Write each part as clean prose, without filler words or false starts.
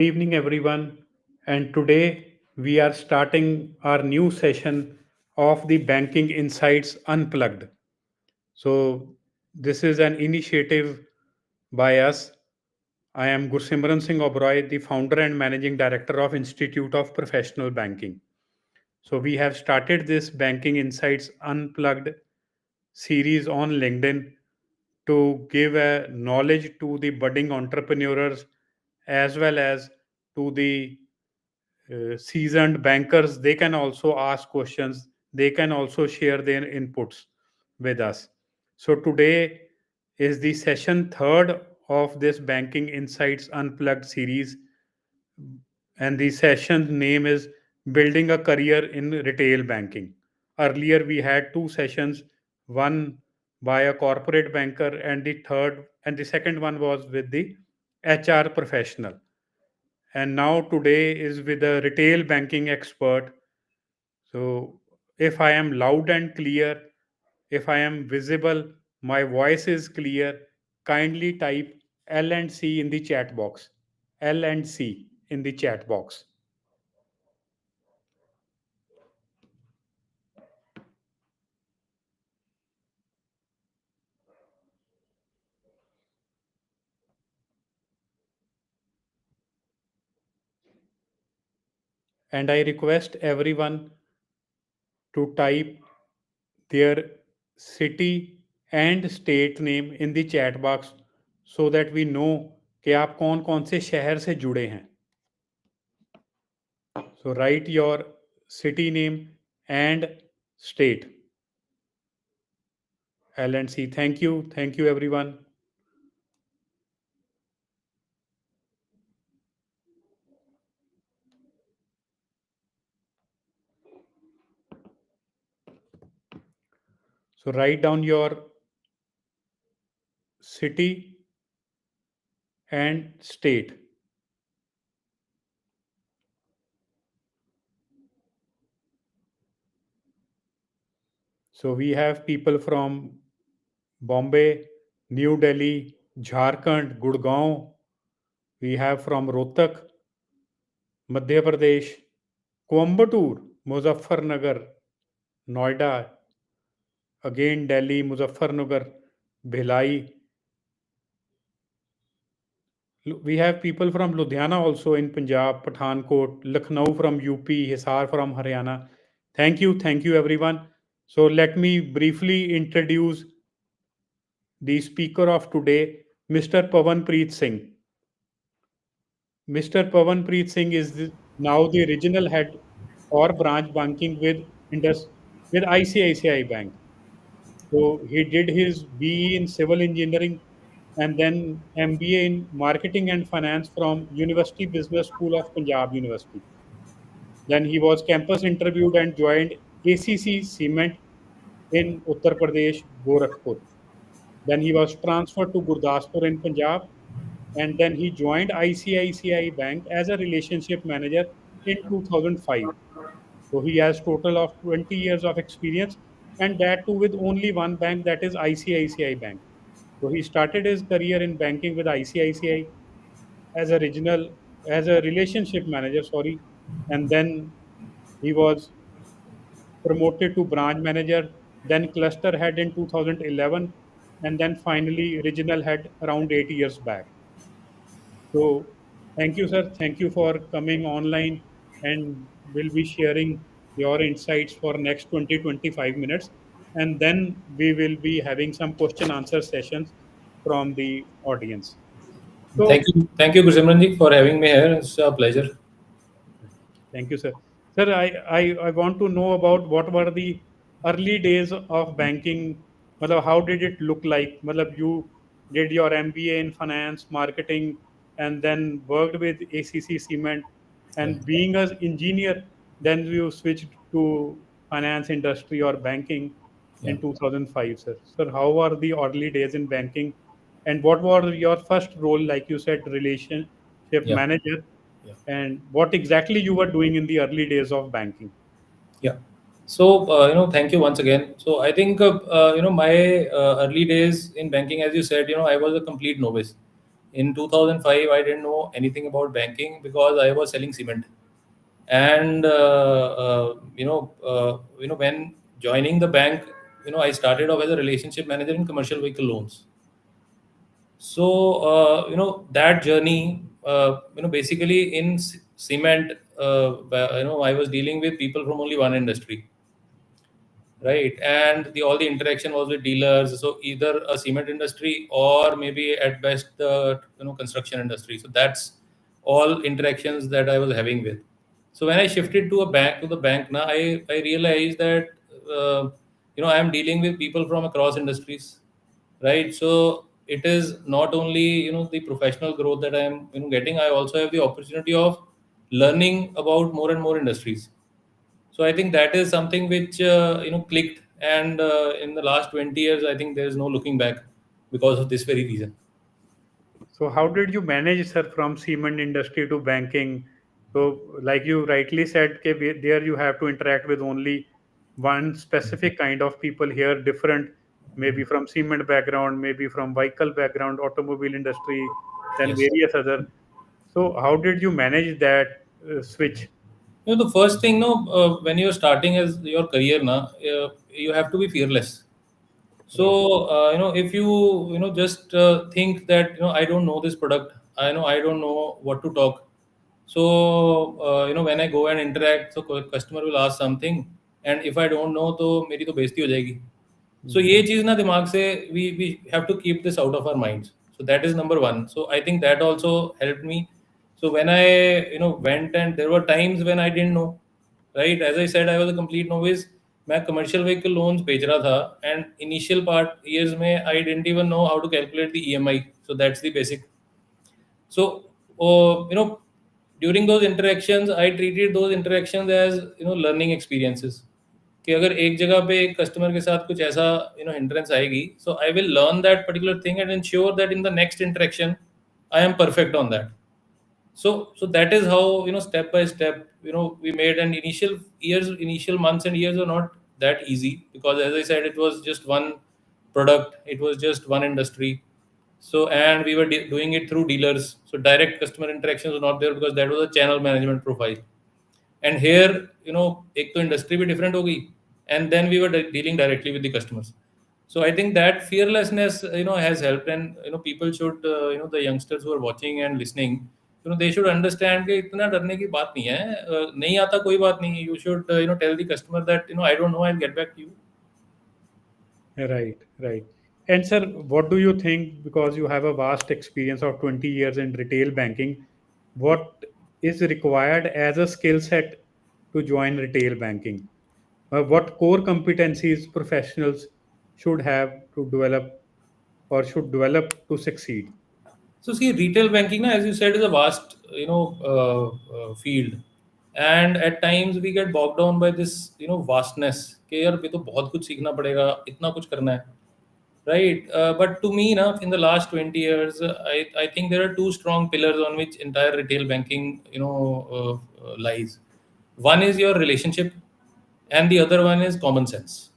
Evening, everyone. And today we are starting our new session of the Banking Insights Unplugged. So, this is an initiative by us. I am Gursimran Singh Oberoi, the founder and managing director of Institute of Professional Banking. So, we have started this Banking Insights Unplugged series on LinkedIn to give a knowledge to the budding entrepreneurs as well as to the seasoned bankers. They can also ask questions, they can also share their inputs with us. So today is the session third of this Banking Insights Unplugged series, and the session's name is Building a Career in Retail Banking. Earlier we had two sessions, one by a corporate banker, and the second one was with the HR professional. And now today is with a retail banking expert. So if I am loud and clear, if I am visible, my voice is clear, kindly type L and C in the chat box. L and C in the chat box. And I request everyone to type their city and state name in the chat box so that we know कि आप कौन कौन से शहर से जुड़े हैं. So write your city name and state. L and C. Thank you. Thank you, everyone. So write down your city and state. So we have people from Bombay, New Delhi, Jharkhand, Gurgaon. We have from Rohtak, Madhya Pradesh, Coimbatore, Muzaffarnagar, Noida, again Delhi, Muzaffarnagar, Bhilai. We have people from Ludhiana also in Punjab, Pathankot, Lucknow from UP, Hisar from Haryana. Thank you everyone. So let me briefly introduce the speaker of today, Mr. Pavanpreet Singh. Mr. Pavanpreet Singh is now the regional head or branch banking with ICICI Bank. So he did his BE in civil engineering and then MBA in marketing and finance from University Business School of Punjab University. Then he was campus interviewed and joined ACC Cement in Uttar Pradesh, Gorakhpur. Then he was transferred to Gurdaspur in Punjab, and then he joined ICICI Bank as a relationship manager in 2005. So he has total of 20 years of experience, and that too with only one bank, that is ICICI Bank. So he started his career in banking with ICICI as a regional as a relationship manager, sorry, and then he was promoted to branch manager, then cluster head in 2011, and then finally regional head around 8 years back. So thank you, sir. Thank you for coming online, and we'll be sharing your insights for next 20-25 minutes. And then we will be having some question answer sessions from the audience. So Thank you, Gursimran ji, for having me here. It's a pleasure. thank you, sir. Sir, I want to know about what were the early days of banking. Matlab, how did it look like? Matlab, you did your MBA in finance, marketing, and then worked with ACC Cement. Yeah, And being an engineer, then you switched to finance industry or banking yeah, in 2005, sir. Sir, how were the early days in banking? And what was your first role, like you said, relationship yeah, manager? yeah, And what exactly you were doing in the early days of banking? yeah. So, thank you once again. So, I think, my early days in banking, as you said, I was a complete novice. In 2005, I didn't know anything about banking because I was selling cement. And when joining the bank, I started off as a relationship manager in commercial vehicle loans. So that journey, basically in cement, I was dealing with people from only one industry, right? And the all the interaction was with dealers, so either a cement industry or maybe at best the construction industry. So that's all interactions that I was having with. So when I shifted to the bank now, I realized that I am dealing with people from across industries, right? So it is not only the professional growth that I am getting. I also have the opportunity of learning about more and more industries. So I think that is something which clicked, and in the last 20 years, I think there is no looking back because of this very reason. So how did you manage, sir, from cement industry to banking? So, like you rightly said, okay, there you have to interact with only one specific kind of people here, different, maybe from cement background, maybe from vehicle background, automobile industry, then Yes. various other. So, how did you manage that switch? The first thing, no, when you're starting as your career, na, you have to be fearless. Right. So, if you, just think that, I don't know this product, I don't know what to talk. So, when I go and interact, so customer will ask something, and if I don't know, तो मेरी तो बेइज्जती हो जाएगी. So Mhm. ये चीज़ ना दिमाग से we have to keep this out of our minds. So that is number one. So I think that also helped me. So when I went, and there were times when I didn't know, right? As I said, I was a complete novice. मैं commercial vehicle loans बेच रहा था, and initial part years में I didn't even know how to calculate the EMI. So that's the basic. So during those interactions, I treated those interactions as learning experiences. कि अगर एक जगह पे एक कस्टमर के साथ कुछ ऐसा हिंड्रेंस आएगी, so I will learn that particular thing and ensure that in the next interaction I am perfect on that. So that is how step by step we made. And initial months and years were not that easy, because as I said, it was just one product, it was just one industry. So, and we were doing it through dealers, so direct customer interactions were not there because that was a channel management profile. And here एक तो industry भी different हो गई, and then we were dealing directly with the customers. So I think that fearlessness has helped. And people should the youngsters who are watching and listening, they should understand कि इतना डरने की बात नहीं है. नहीं आता कोई बात नहीं. You should tell the customer that I don't know, I'll get back to you. Right, right. And sir, what do you think? Because you have a vast experience of 20 years in retail banking, what is required as a skill set to join retail banking? What core competencies professionals should have to develop or should develop to succeed? So see, retail banking, na, as you said, is a vast, field, and at times we get bogged down by this, vastness. कि यार ये तो बहुत कुछ सीखना पड़ेगा, इतना कुछ करना है, right? But to me, na, in the last 20 years, I think there are two strong pillars on which entire retail banking, lies. One is your relationship, and the other one is common sense.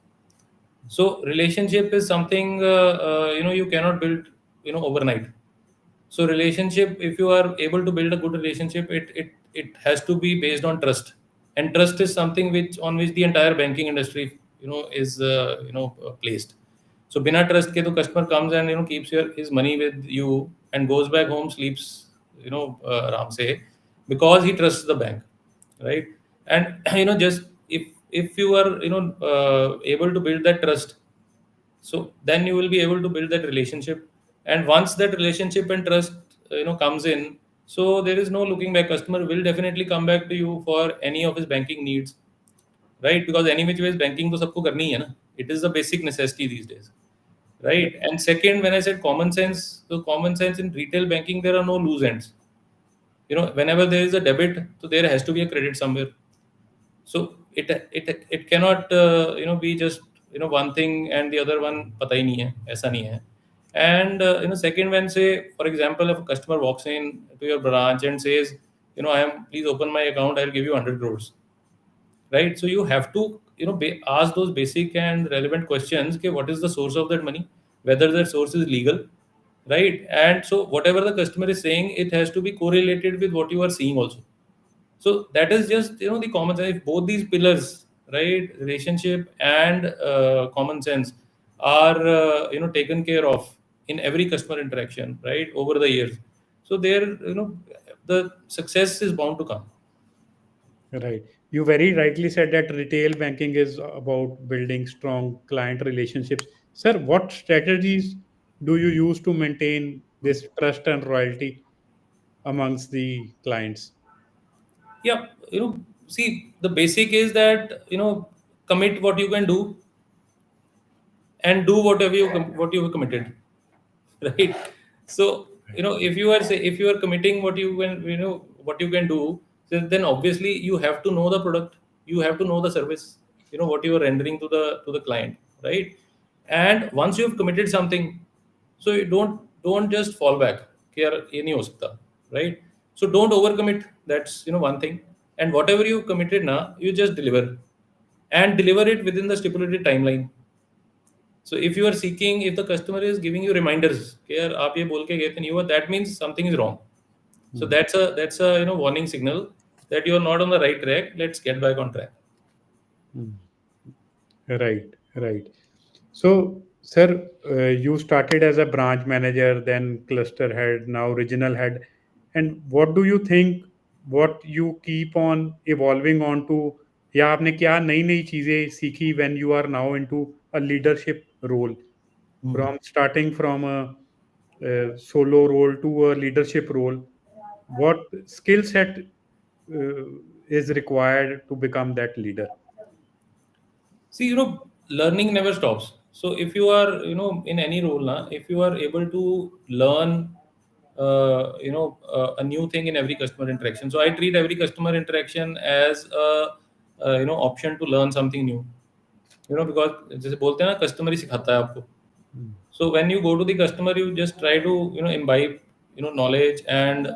So relationship is something you cannot build overnight. So relationship, if you are able to build a good relationship, it has to be based on trust, and trust is something which on which the entire banking industry is placed. So बिना trust के तो customer comes and keeps his money with you and goes back home, sleeps आराम से, because he trusts the bank, right? And just if you are able to build that trust, so then you will be able to build that relationship. And once that relationship and trust comes in, so there is no looking back. Customer will definitely come back to you for any of his banking needs, right? Because any which ways banking to sabko karni hai na. It is a basic necessity these days, right? And second, when I said common sense, so common sense in retail banking, there are no loose ends. Whenever there is a debit, so there has to be a credit somewhere. So it cannot be just one thing and the other one पता ही नहीं है, ऐसा नहीं है. And second, when say for example, if a customer walks in to your branch and says, I am, please open my account, I'll give you 100 crores, right? So you have to ask those basic and relevant questions. Okay, what is the source of that money, whether that source is legal, right? And so whatever the customer is saying, it has to be correlated with what you are seeing also. So that is just, the common sense. If both these pillars, right, relationship and common sense, are taken care of in every customer interaction, right, over the years, so there, the success is bound to come. Right. You very rightly said that retail banking is about building strong client relationships. Sir, what strategies do you use to maintain this trust and loyalty amongst the clients? Yeah, see, the basic is that, commit what you can do and do whatever what you have committed. Right. So, if you are if you are committing what you can, what you can do, then obviously you have to know the product, you have to know the service, what you are rendering to the client, right? And once you have committed something, so you don't just fall back. कि यार ये नहीं हो सकता, right? So don't overcommit. That's, one thing. And whatever you committed now, you just deliver, and deliver it within the stipulated timeline. So if you are seeking, if the customer is giving you reminders कि यार आप ये बोल के गए थे नहीं हुआ, that means something is wrong. So Hmm. that's a warning signal that you are not on the right track. Let's get back on track. Hmm. Right, right. So, sir, you started as a branch manager, then cluster head, now regional head. And what do you think? What you keep on evolving on to? या आपने क्या नई नई चीजें सीखी when you are now into a leadership role, Hmm. from starting from a solo role to a leadership role? What skill set is required to become that leader? See, learning never stops. So if you are, in any role now, if you are able to learn, a new thing in every customer interaction. So I treat every customer interaction as option to learn something new. Because जैसे बोलते हैं ना, customer ही सिखाता है आपको. Hmm. So when you go to the customer, you just try to, imbibe, knowledge. And,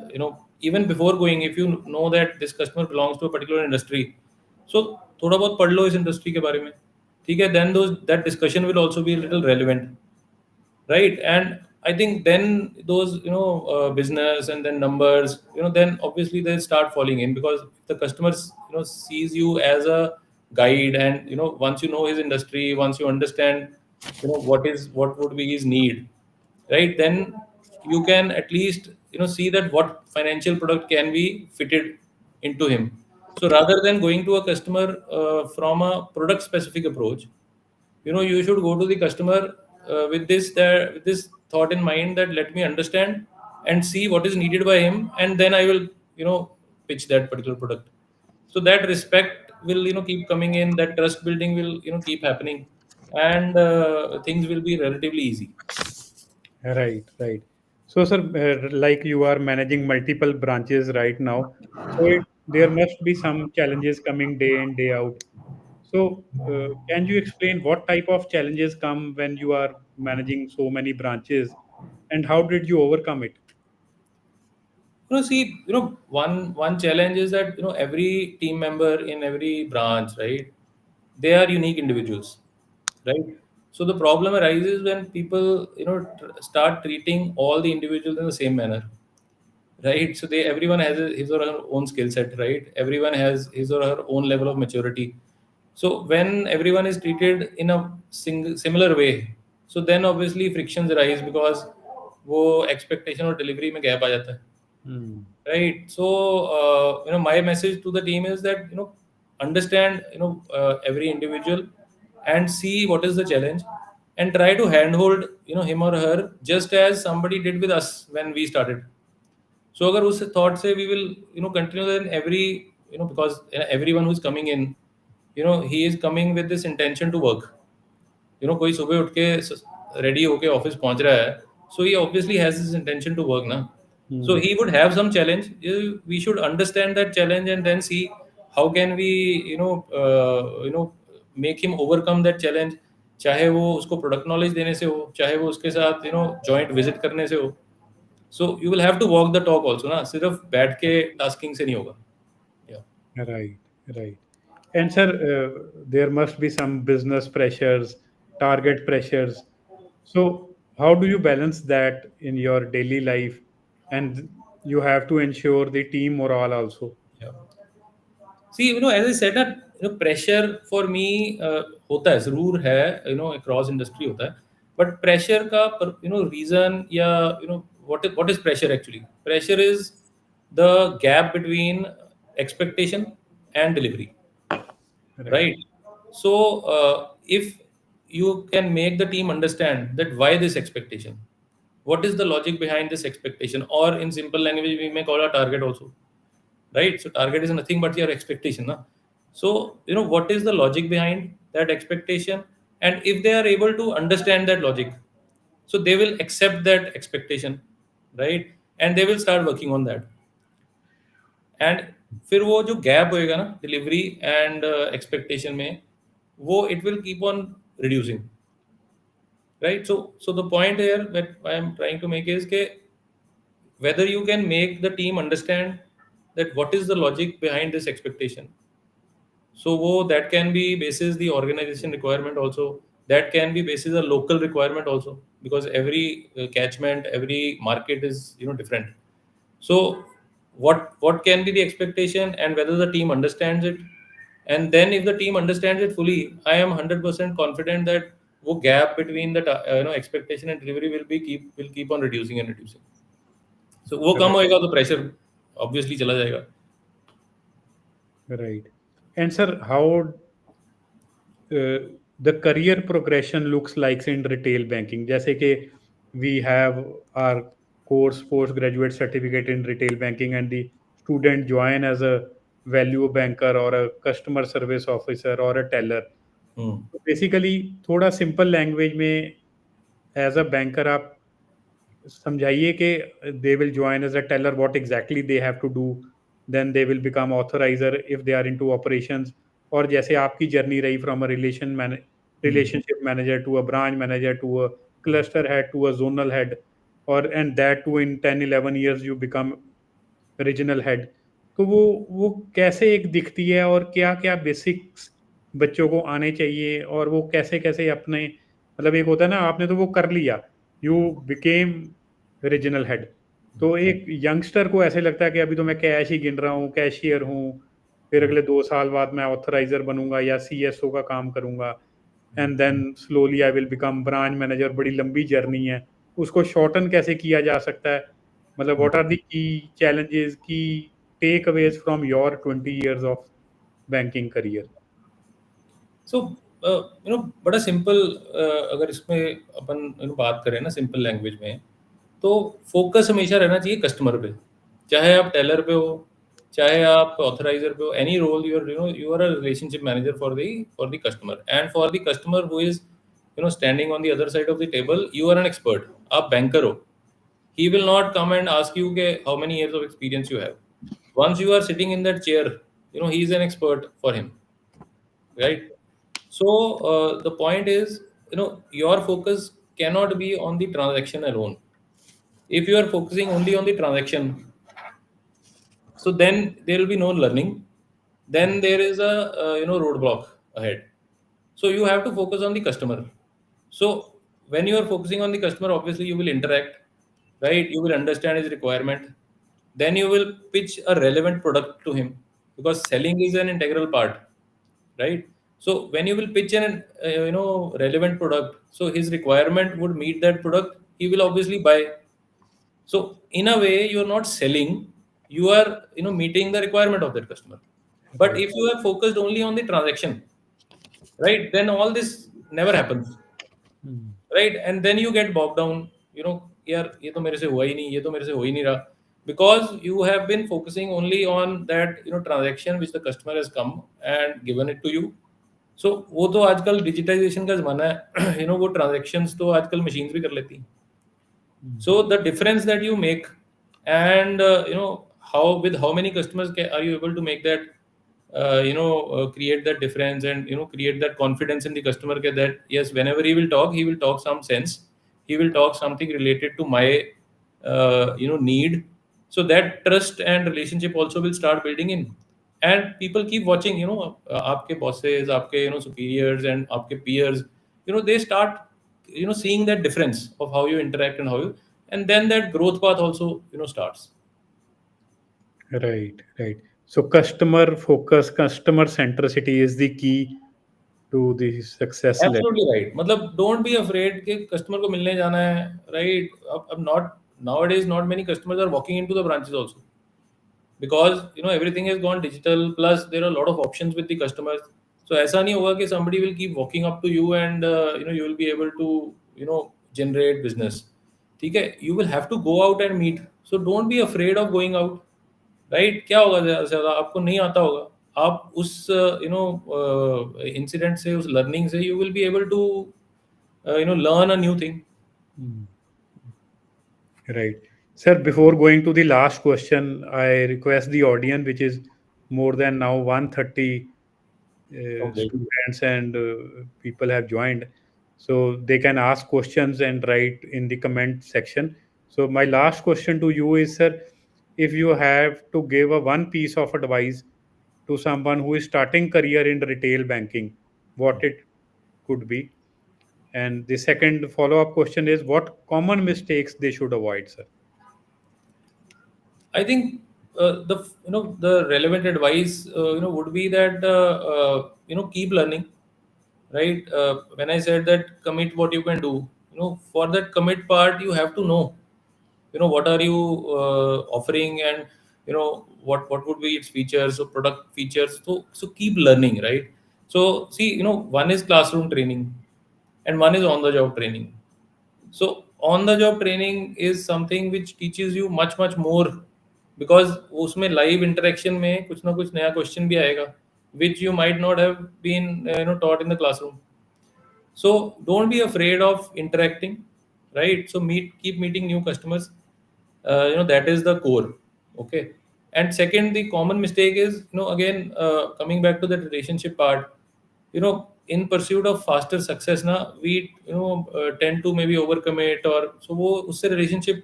even before going, if you know that this customer belongs to a particular industry, so थोड़ा बहुत पढ़ लो इस industry के बारे में, ठीक है? Then those that discussion will also be a little relevant, right? And I think then those, business and then numbers, then obviously they start falling in, because the customers, sees you as a guide. And, once you know his industry, once you understand, what would be his need, right? Then you can at least, see that what financial product can be fitted into him. So rather than going to a customer from a product specific approach, you should go to the customer with this thought in mind, that let me understand and see what is needed by him, and then I will, pitch that particular product. So that respect will, keep coming in, that trust building will, keep happening, and things will be relatively easy. Right, right. So, sir, like you are managing multiple branches right now, so there must be some challenges coming day in, day out. So, can you explain what type of challenges come when you are managing so many branches, and how did you overcome it? See, one challenge is that, every team member in every branch, right, they are unique individuals, right? So the problem arises when people, start treating all the individuals in the same manner, right? So everyone has his or her own skill set, right? Everyone has his or her own level of maturity. So when everyone is treated in a similar way, so then obviously frictions arise, because वो expectation और delivery में gap आ जाता है. Hmm. Right. So, my message to the team is that, understand, every individual, and see what is the challenge, and try to handhold, him or her, just as somebody did with us when we started. So अगर उस thought से we will, continue, then every, because everyone who's coming in, he is coming with this intention to work. कोई सुबह उठ के ready होके office पहुंच रहा है, so he obviously has this intention to work ना. So Hmm. he would have some challenge. We should understand that challenge, and then see how can we, make him overcome that challenge. चाहे वो उसको product knowledge देने से हो, चाहे वो उसके साथ, जॉइंट विजिट करने से हो. So you will have to walk the talk also ना, सिर्फ बैठ के टास्किंग से नहीं होगा. Yeah. Right, right. And sir, there must be some business pressures, target pressures. So, how do you balance that in your daily life? And you have to ensure the team morale also. Yeah. See, as I said that, pressure for me होता है, ज़रूर है, across industry होता है. But pressure का, reason या, what is pressure actually? Pressure is the gap between expectation and delivery, Right. right? So, if you can make the team understand that why this expectation, what is the logic behind this expectation, or in simple language, we may call a target also, right? So target is nothing but your expectation, na? So what is the logic behind that expectation, and if they are able to understand that logic, so they will accept that expectation, right? And they will start working on that. And फिर वो जो gap होएगा ना delivery and expectation में, वो it will keep on reducing, right? So the point here that I am trying to make is ke whether you can make the team understand that what is the logic behind this expectation. So that can be basis the organization requirement also. That can be basis a local requirement also, because every catchment, every market is different. So what can be the expectation, and whether the team understands it, and then if the team understands it fully, I am 100% confident that वो gap between the expectation and delivery will keep on reducing and reducing. So वो कम Right. होएगा तो pressure obviously चला जाएगा. Right. And sir, how uh, the career progression looks like in retail banking? जैसे कि we have our course postgraduate certificate in retail banking, and the student join as a value banker or a customer service officer or a teller. Hmm. तो basically थोड़ा simple language में as a banker आप समझाइए कि they will join as a teller, what exactly they have to do, then they will become authoriser if they are into operations, और जैसे आपकी journey रही from a Hmm. Relationship manager to a branch manager to a cluster head to a zonal head, और and that to in 10-11 years you become regional head. तो वो कैसे एक दिखती है, और क्या-क्या बेसिक्स बच्चों को आने चाहिए, और वो कैसे-कैसे अपने मतलब एक होता है ना, आपने तो वो कर लिया, यू बिकेम रीजनल हेड। तो एक यंगस्टर को ऐसे लगता है कि अभी तो मैं कैश ही गिन रहा हूँ, कैशियर हूँ, फिर अगले 2 साल बाद मैं ऑथराइज़र बनूँगा या सीएसओ का काम करूँगा, and then slowly I will become branch manager. बड़ी लंबी जर्नी है, उसको शॉर्टन कैसे किया जा सकता है? मतलब what are the key challenges, की takeaways from your 20 years of banking career? सो बड़ा सिंपल, अगर इसमें अपन बात करें ना सिंपल लैंग्वेज में, तो फोकस हमेशा रहना चाहिए कस्टमर पे, चाहे आप टेलर पे हो, चाहे आप ऑथराइजर पे हो, any role you are a relationship manager for the customer, and for the customer who is standing on the other side of the table, you are an expert, आप बैंकर हो. He will not come and ask you के how many years of experience you have. Once you are sitting in that chair, he is an expert for him, right? So the point is, your focus cannot be on the transaction alone. If you are focusing only on the transaction, so then there will be no learning. Then there is a roadblock ahead. So you have to focus on the customer. So when you are focusing on the customer, obviously you will interact, right? You will understand his requirement. Then you will pitch a relevant product to him, because selling is an integral part, right? So when you will pitch an relevant product, so his requirement would meet that product, he will obviously buy. So in a way, you are not selling, you are meeting the requirement of that customer. But Right. if you are focused only on the transaction, right, then all this never happens, Hmm. right? And then you get bogged down, यार ये तो मेरे से हुआ ही नहीं, ये तो मेरे से हो ही नहीं रहा, because you have been focusing only on that transaction which the customer has come and given it to you. So वो तो आजकल डिजिटाइजेशन का जमाना है, वो ट्रांजेक्शन्स तो आजकल मशीन्स भी कर लेती हैं. Hmm. So the difference that you make, and how with how many customers are you able to make that, create that difference, and create that confidence in the customer that yes, whenever he will talk some sense, he will talk something related to my need. So that trust and relationship also will start building in, and people keep watching. आपके bosses, आपके superiors, and आपके peers, they start seeing that difference of how you interact and how you, and then that growth path also starts. Right, right. So customer focus, customer centricity is the key to the success level. Absolutely right. मतलब don't be afraid कि customer को मिलने जाना है, right? अब not nowadays not many customers are walking into the branches also, because everything has gone digital, plus there are a lot of options with the customers. So ऐसा नहीं होगा कि somebody will keep walking up to you and you will be able to generate business. ठीक है, you will have to go out and meet. So don't be afraid of going out, right? क्या होगा ज़्यादा से ज़्यादा, आपको नहीं आता होगा, आप उस इंसिडेंट से, उस लर्निंग से you will be able to learn a new thing. Mm. Right. Sir, before going to the last question, I request the audience, which is more than now 130 Okay. students and people have joined. So they can ask questions and write in the comment section. So my last question to you is, sir, if you have to give a one piece of advice to someone who is starting career in retail banking, what it could be? And the second follow-up question is, what common mistakes they should avoid, sir? I think the relevant advice would be that keep learning, right? When I said that commit what you can do, for that commit part you have to know, what are you offering, and what would be its features, so product features. So keep learning, right? So see, one is classroom training and one is on the job training. So on the job training is something which teaches you much more, because उसमें live interaction में कुछ ना कुछ नया question भी आएगा, which you might not have been taught in the classroom. So don't be afraid of interacting, right? So keep meeting new customers. That is the core. Okay. And second, the common mistake is, again, coming back to the relationship part, in pursuit of faster success, na, we, tend to maybe overcommit, or so वो उससे relationship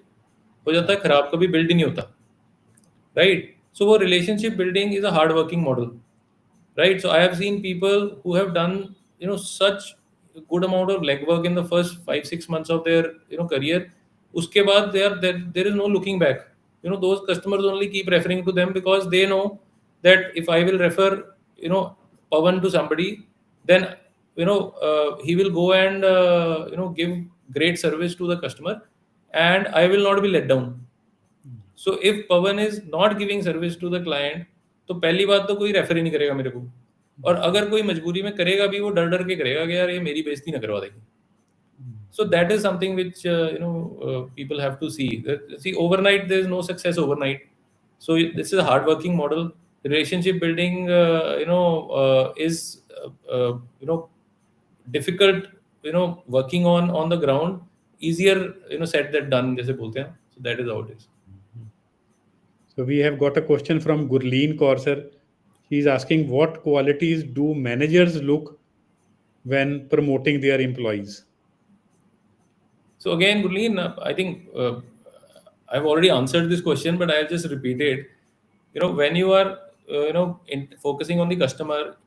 हो जाता है खराब, कभी build ही नहीं होता, right? So वो relationship building is a hard working model, right? So I have seen people who have done such good amount of legwork in the first 5 6 months of their career. Uske baad there is no looking back. Those customers only keep referring to them, because they know that if I will refer Pawan to somebody, then he will go and give great service to the customer, and I will not be let down. So if Pawan is not giving service to the client, तो पहली बात तो कोई refer ही नहीं करेगा मेरे को, और अगर कोई मजबूरी में करेगा भी, वो डर डर के करेगा कि यार ये मेरी बेइज्जती ना करवा देगी. So that is something which people have to see. See, overnight there is no success overnight. So this is a hard-working model. Relationship building, is difficult. Working on the ground, easier said than done. जैसे बोलते हैं. So that is how it is. So we have got a question from Gurleen Corser. He is asking, what qualities do managers look when promoting their employees? So again, Gurleen, I think I've already answered this question, but I'll just repeat it. When you are, focusing on the customer,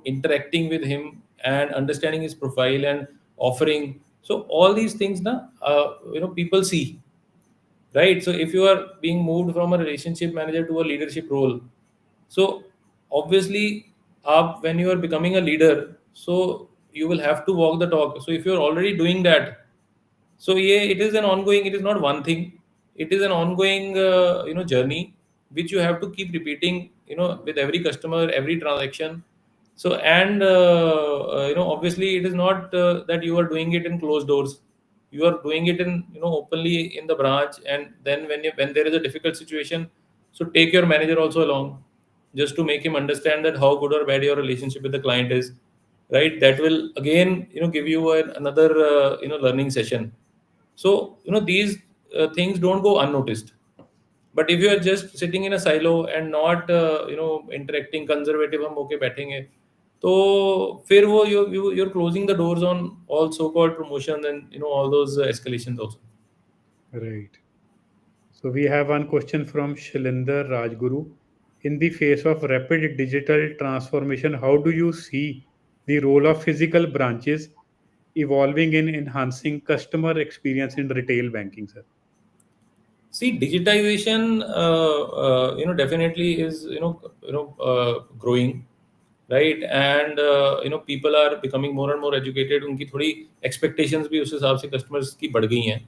interacting with him and understanding his profile and offering. So all these things, na, people see, right? So if you are being moved from a relationship manager to a leadership role, so obviously, when you are becoming a leader, so you will have to walk the talk. So if you are already doing that, so yeah, it is an ongoing. It is not one thing. It is an ongoing, journey which you have to keep repeating. With every customer, every transaction. So and obviously, it is not that you are doing it in closed doors. You are doing it in openly in the branch, and then when there is a difficult situation, so take your manager also along, just to make him understand that how good or bad your relationship with the client is, right? That will again give you another learning session. So these things don't go unnoticed. But if you are just sitting in a silo and not interacting, conservative हम होके बैठेंगे, तो फिर वो you're closing the doors on all so-called promotions and all those escalations also. Right. So we have one question from Shilinder Rajguru. In the face of rapid digital transformation, how do you see the role of physical branches evolving in enhancing customer experience in retail banking, sir? See, digitization, definitely is growing, right? And people are becoming more and more educated. उनकी थोड़ी expectations भी उस हिसाब से customers की बढ़ गई हैं,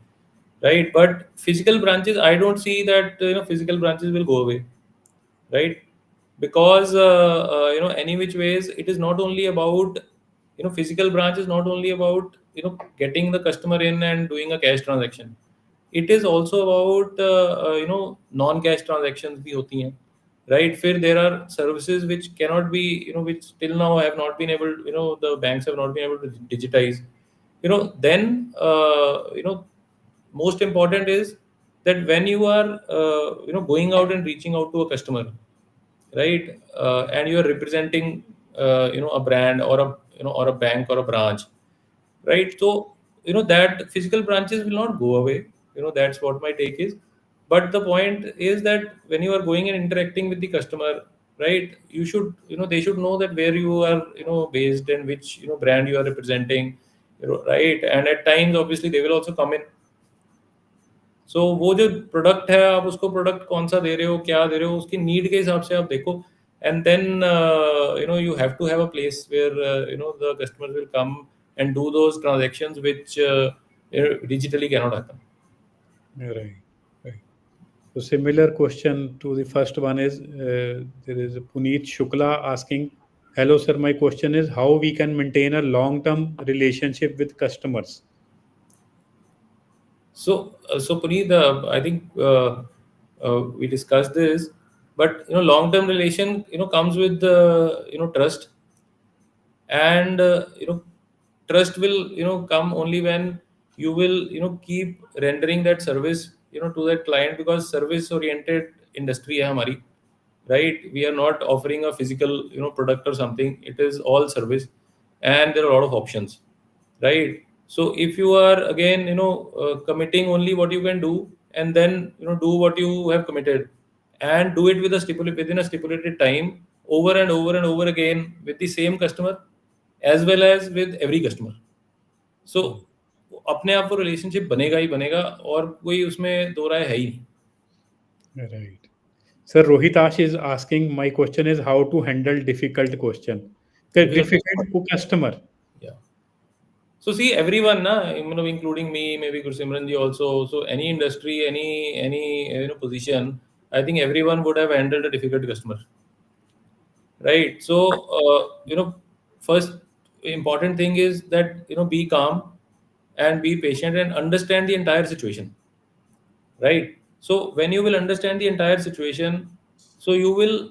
right? But physical branches, I don't see that physical branches will go away, right? Because any which ways, it is not only about physical branch is not only about getting the customer in and doing a cash transaction. It is also about non-cash transactions भी होती हैं, right? फिर there are services which cannot be which till now have not been able, the banks have not been able to digitize. Then most important is that when you are going out and reaching out to a customer, right? And you are representing a brand or a or a bank or a branch, right? So that physical branches will not go away. That's what my take is. But the point is that when you are going and interacting with the customer, right, you should they should know that where you are based and which brand you are representing, right? And at times obviously they will also come in. सो वो जो product है, आप उसको product कौन सा दे रहे हो, क्या दे रहे हो, उसकी नीड के हिसाब से आप देखो. And then you have to have a place where the customer will come and do those transactions which digitally cannot happen. Right. Right. So similar question to the first one is there is Puneet Shukla asking, "Hello, sir. My question is how we can maintain a long-term relationship with customers." So Puneet, I think we discussed this, but long-term relation comes with trust. And trust will come only when you will keep rendering that service to that client, because service oriented industry hai hamari, right? We are not offering a physical product or something. It is all service, and there are a lot of options, right? So if you are again committing only what you can do, and then do what you have committed, and do it with a within a stipulated time, over and over and over again with the same customer, as well as with every customer. So अपने आप वो relationship बनेगा ही बनेगा, और कोई उसमें दो राय है ही नहीं. Right. Sir, Rohitash is asking, my question is how to handle difficult question. The Difficult difficult customer. to customer. Yeah. So see, everyone, na, including me, maybe Gursimran ji also. So any industry, any position, I think everyone would have handled a difficult customer, right? So first important thing is that be calm and be patient and understand the entire situation, right? So when you will understand the entire situation, so you will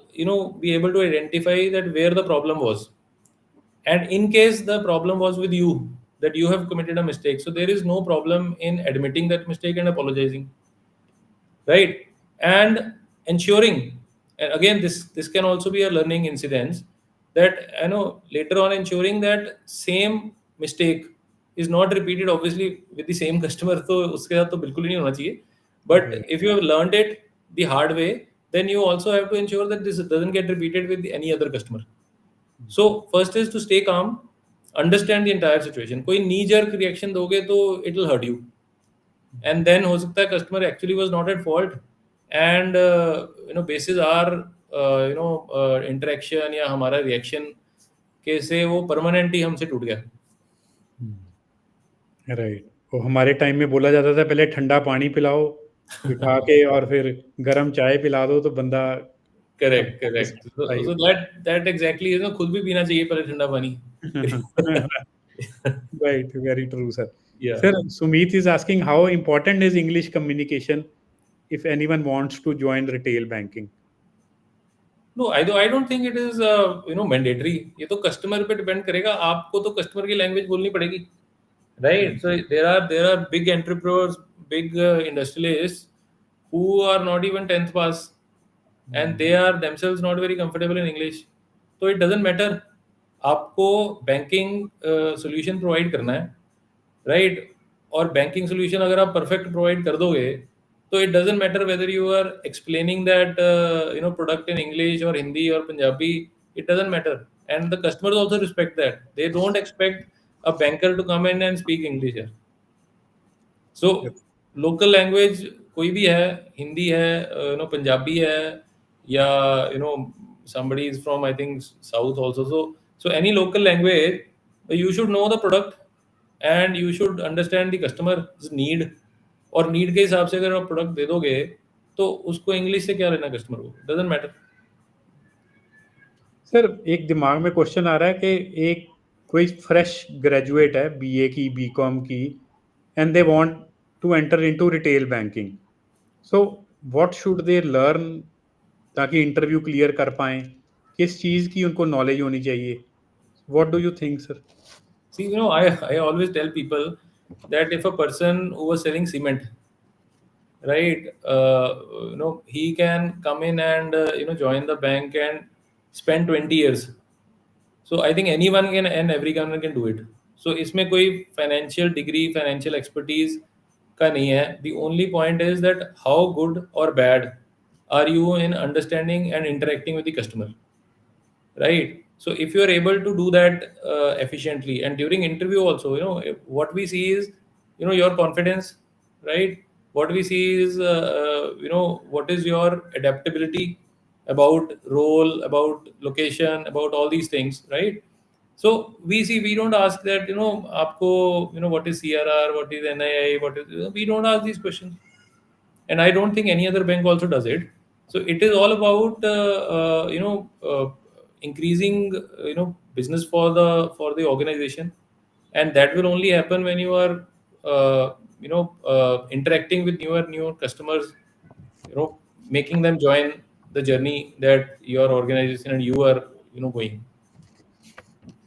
be able to identify that where the problem was. And in case the problem was with you, that you have committed a mistake, so there is no problem in admitting that mistake and apologizing, right? And ensuring, and again this can also be a learning incident, that later on ensuring that same mistake is not repeated, obviously with the same customer, तो उसके साथ तो बिल्कुल ही नहीं होना चाहिए. But Right. if you have learned it the hard way, then you also have to ensure that this doesn't get repeated with any other customer. So first is to stay calm, understand the entire situation. कोई knee jerk reaction दोगे तो it will hurt you. And then हो सकता है customer actually was not at fault, and basis our interaction या हमारा reaction के से वो permanent ही हमसे टूट गया. राइट. वो हमारे टाइम में बोला जाता था पहले ठंडा पानी पिलाओ, बिठा के और फिर गरम चाय पिला दो तो बंदा Correct, अब वापस correct. So, सही so हो. that exactly खुद भी पीना चाहिए पहले ठंडा पानी. Right, very true, sir. Yeah. Sir, Sumit is asking how important is English communication if anyone wants to join retail banking? No, I don't think it is mandatory. ये तो customer पे depend करेगा. आपको तो customer की language बोलनी पड़ेगी, right? So there are big entrepreneurs, big industrialists who are not even 10th pass, and they are themselves not very comfortable in English. So it doesn't matter. आपको banking solution provide करना है, right? और banking solution अगर आप perfect provide कर दोगे, तो it doesn't matter whether you are explaining that product in English और हिंदी और Punjabi. It doesn't matter, and the customers also respect that. They don't expect a banker to come in and speak English here. So Yep. Local language कोई भी है, हिंदी है, पंजाबी है, या you know somebody is from I think south also. So any local language, you should know the product and you should understand the customer's need. और need के हिसाब से अगर आप प्रोडक्ट दे दोगे तो उसको इंग्लिश से क्या लेना कस्टमर को, डजेंट मैटर. सर एक दिमाग में क्वेश्चन आ रहा है कि एक कोई फ्रेश ग्रेजुएट है बीए की बीकॉम की and they want to enter into retail banking, so what should they learn ताकि इंटरव्यू क्लियर कर पाएं, किस चीज़ की उनको नॉलेज होनी चाहिए? What do you think sir? See, I always tell people that if a person who was selling cement, right, he can come in and join the bank and spend 20 years. So I think anyone can and everyone can do it. So इसमें कोई financial degree, financial expertise का नहीं है. The only point is that how good or bad are you in understanding and interacting with the customer, right? So if you are able to do that efficiently, and during interview also, what we see is your confidence, right? What we see is what is your adaptability about role, about location, about all these things, right? So we don't ask that, aapko, what is CRR, what is NII, what is, we don't ask these questions, and I don't think any other bank also does it. So it is all about increasing business for the organization, and that will only happen when you are interacting with newer customers, making them join the journey that your organization and you are going.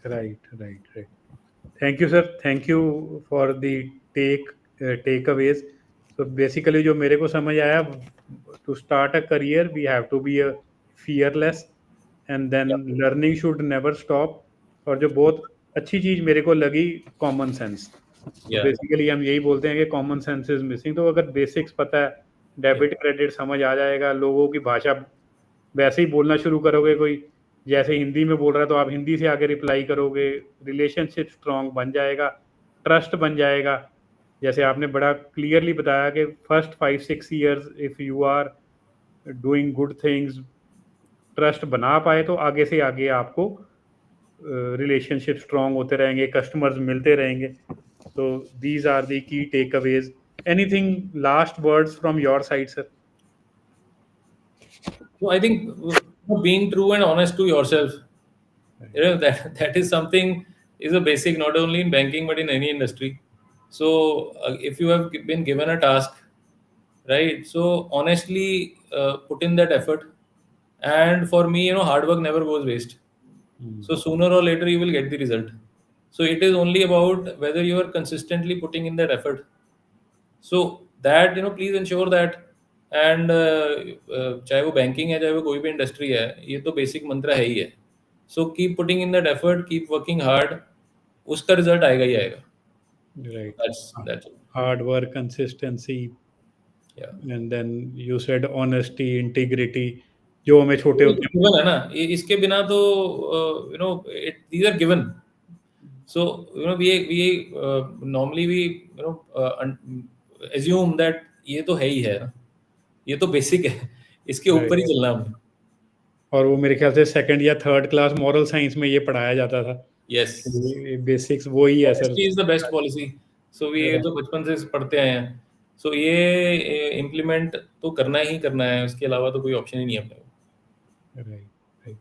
Right, right, right. Thank you sir, thank you for the takeaways. So basically जो मेरे को समझ आया, to start a career we have to be a fearless and then Yeah, learning should never stop. और जो बहुत अच्छी चीज़ मेरे को लगी, कॉमन सेंस। तो yeah, बेसिकली हम यही बोलते हैं कि कॉमन सेंस इज मिसिंग। तो अगर बेसिक्स पता है, yeah, डेबिट क्रेडिट समझ आ जाएगा, लोगों की भाषा वैसे ही बोलना शुरू करोगे, कोई जैसे हिंदी में बोल रहा है तो आप हिंदी से आगे रिप्लाई करोगे, रिलेशनशिप स्ट्रांग बन जाएगा, ट्रस्ट बन जाएगा। जैसे आपने बड़ा क्लियरली बताया कि first 5-6 years if you are doing good things, trust बना पाए तो आगे से आगे आपको रिलेशनशिप स्ट्रांग होते रहेंगे, कस्टमर्स मिलते रहेंगे। So these are the key takeaways. Anything last words from your side sir? so I think being true and honest to yourself, that is something, is a basic not only in banking but in any industry. So if you have been given a task, right, so honestly put in that effort. And for me, hard work never goes waste. So sooner or later you will get the result. So it is only about whether you are consistently putting in that effort. So that, please ensure that. And चाहे वो banking है, चाहे वो कोई भी industry है, ये तो बेसिक मंत्र है ही है. So keep putting in that effort, keep working hard, उसका रिजल्ट आएगा ही आएगा. Right. That's it. Hard work, consistency, Yeah. And then you said honesty, integrity, जो हमें छोटे ये होते तो हैं। गिवन है ना, इसके बिना तो it these are given. So we normally we assume that ये तो है ही है ना, ये तो बेसिक है, इसके ऊपर राइट। ही चलना है हमने. और वो मेरे ख्याल से सेकंड या थर्ड क्लास मॉरल साइंस में ये पढ़ाया जाता था यस, कि बेसिक्स वो ही है sir. Honesty is the best policy. So ये तो बचपन से पढ़ते आए हैं. सो ये इम्प्लीमेंट तो करना ही करना है, उसके अलावा तो कोई ऑप्शन ही नहीं है अपने को. Right, right.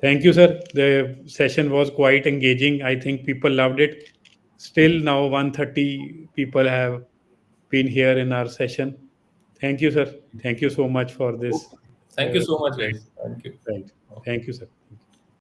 Thank you, sir. The session was quite engaging. I think people loved it. Still now 130 people have been here in our session. Thank you, sir. Thank you so much for this. Thank you so much Right. Guys, thank you. Right. Thank you, sir.